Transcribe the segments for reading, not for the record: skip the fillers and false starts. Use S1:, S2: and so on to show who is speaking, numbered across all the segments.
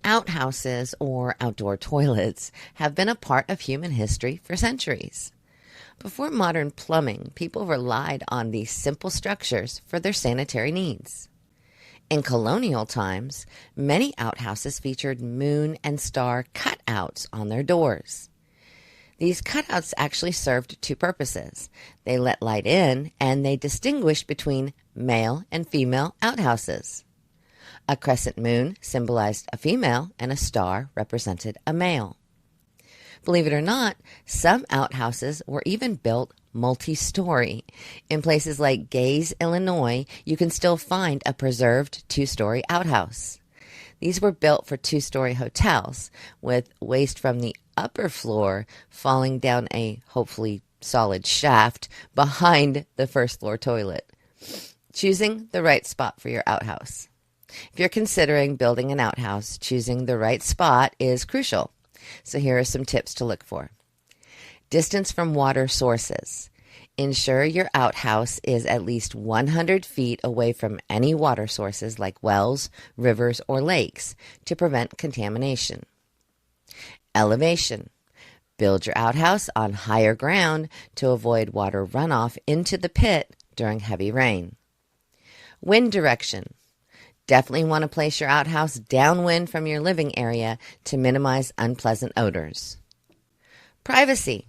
S1: Outhouses, or outdoor toilets, have been a part of human history for centuries. Before modern plumbing, people relied on these simple structures for their sanitary needs. In colonial times, many outhouses featured moon and star cutouts on their doors. These cutouts actually served two purposes. They let light in, and they distinguished between male and female outhouses. A crescent moon symbolized a female, and a star represented a male. Believe it or not, some outhouses were even built multi-story. In places like Gaze, Illinois, you can still find a preserved two-story outhouse. These were built for two-story hotels, with waste from the upper floor falling down a hopefully solid shaft behind the first floor toilet. Choosing the right spot for your outhouse. If you're considering building an outhouse, choosing the right spot is crucial. So here are some tips to look for. Distance from water sources. Ensure your outhouse is at least 100 feet away from any water sources like wells, rivers, or lakes to prevent contamination. Elevation. Build your outhouse on higher ground to avoid water runoff into the pit during heavy rain. Wind direction. Definitely want to place your outhouse downwind from your living area to minimize unpleasant odors. Privacy.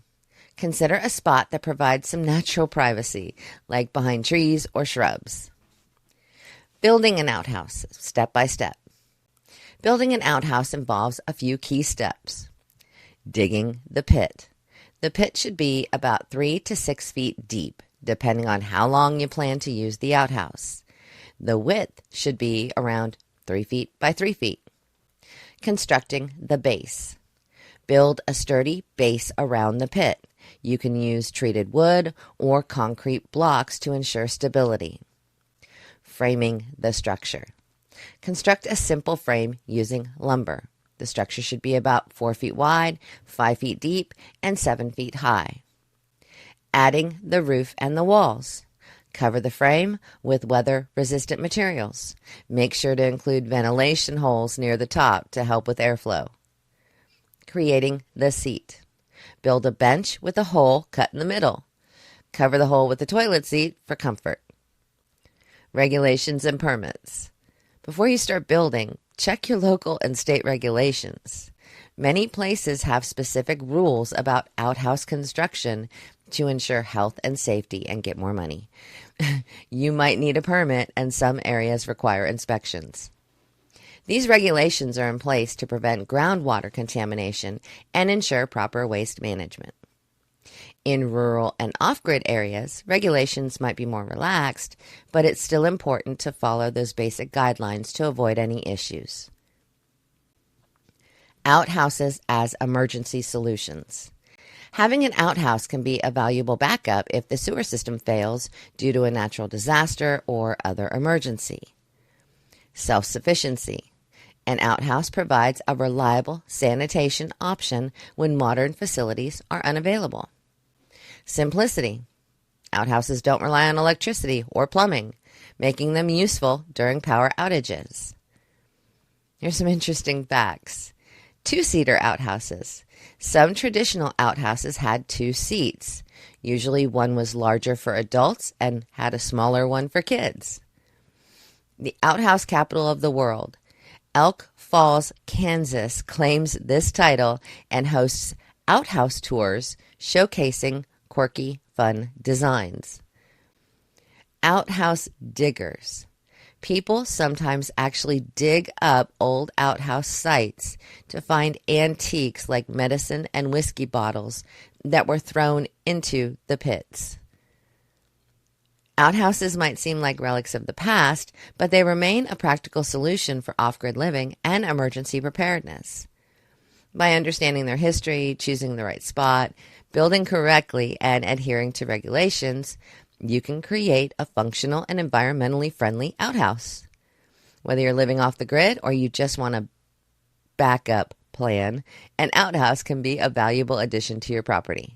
S1: Consider a spot that provides some natural privacy, like behind trees or shrubs. Building an outhouse, step by step. Building an outhouse involves a few key steps. Digging the pit. The pit should be about 3 to 6 feet deep, depending on how long you plan to use the outhouse. The width should be around 3 feet by 3 feet. Constructing the base. Build a sturdy base around the pit. You can use treated wood or concrete blocks to ensure stability. Framing the structure. Construct a simple frame using lumber. The structure should be about 4 feet wide, 5 feet deep, and 7 feet high. Adding the roof and the walls. Cover the frame with weather-resistant materials. Make sure to include ventilation holes near the top to help with airflow. Creating the seat. Build a bench with a hole cut in the middle. Cover the hole with a toilet seat for comfort. Regulations and permits. Before you start building, check your local and state regulations. Many places have specific rules about outhouse construction to ensure health and safety and get more money. You might need a permit, and some areas require inspections. These regulations are in place to prevent groundwater contamination and ensure proper waste management. In rural and off-grid areas, regulations might be more relaxed, but it's still important to follow those basic guidelines to avoid any issues. Outhouses as emergency solutions. Having an outhouse can be a valuable backup if the sewer system fails due to a natural disaster or other emergency. Self-sufficiency. An outhouse provides a reliable sanitation option when modern facilities are unavailable. Simplicity. Outhouses don't rely on electricity or plumbing, making them useful during power outages. Here's some interesting facts. Two-seater outhouses. Some traditional outhouses had 2 seats. Usually one was larger for adults and had a smaller one for kids. The outhouse capital of the world. Elk Falls, Kansas claims this title and hosts outhouse tours showcasing quirky, fun designs. Outhouse diggers. People sometimes actually dig up old outhouse sites to find antiques like medicine and whiskey bottles that were thrown into the pits. Outhouses might seem like relics of the past, but they remain a practical solution for off-grid living and emergency preparedness. By understanding their history, choosing the right spot, building correctly, and adhering to regulations, you can create a functional and environmentally friendly outhouse. Whether you're living off the grid or you just want a backup plan, an outhouse can be a valuable addition to your property.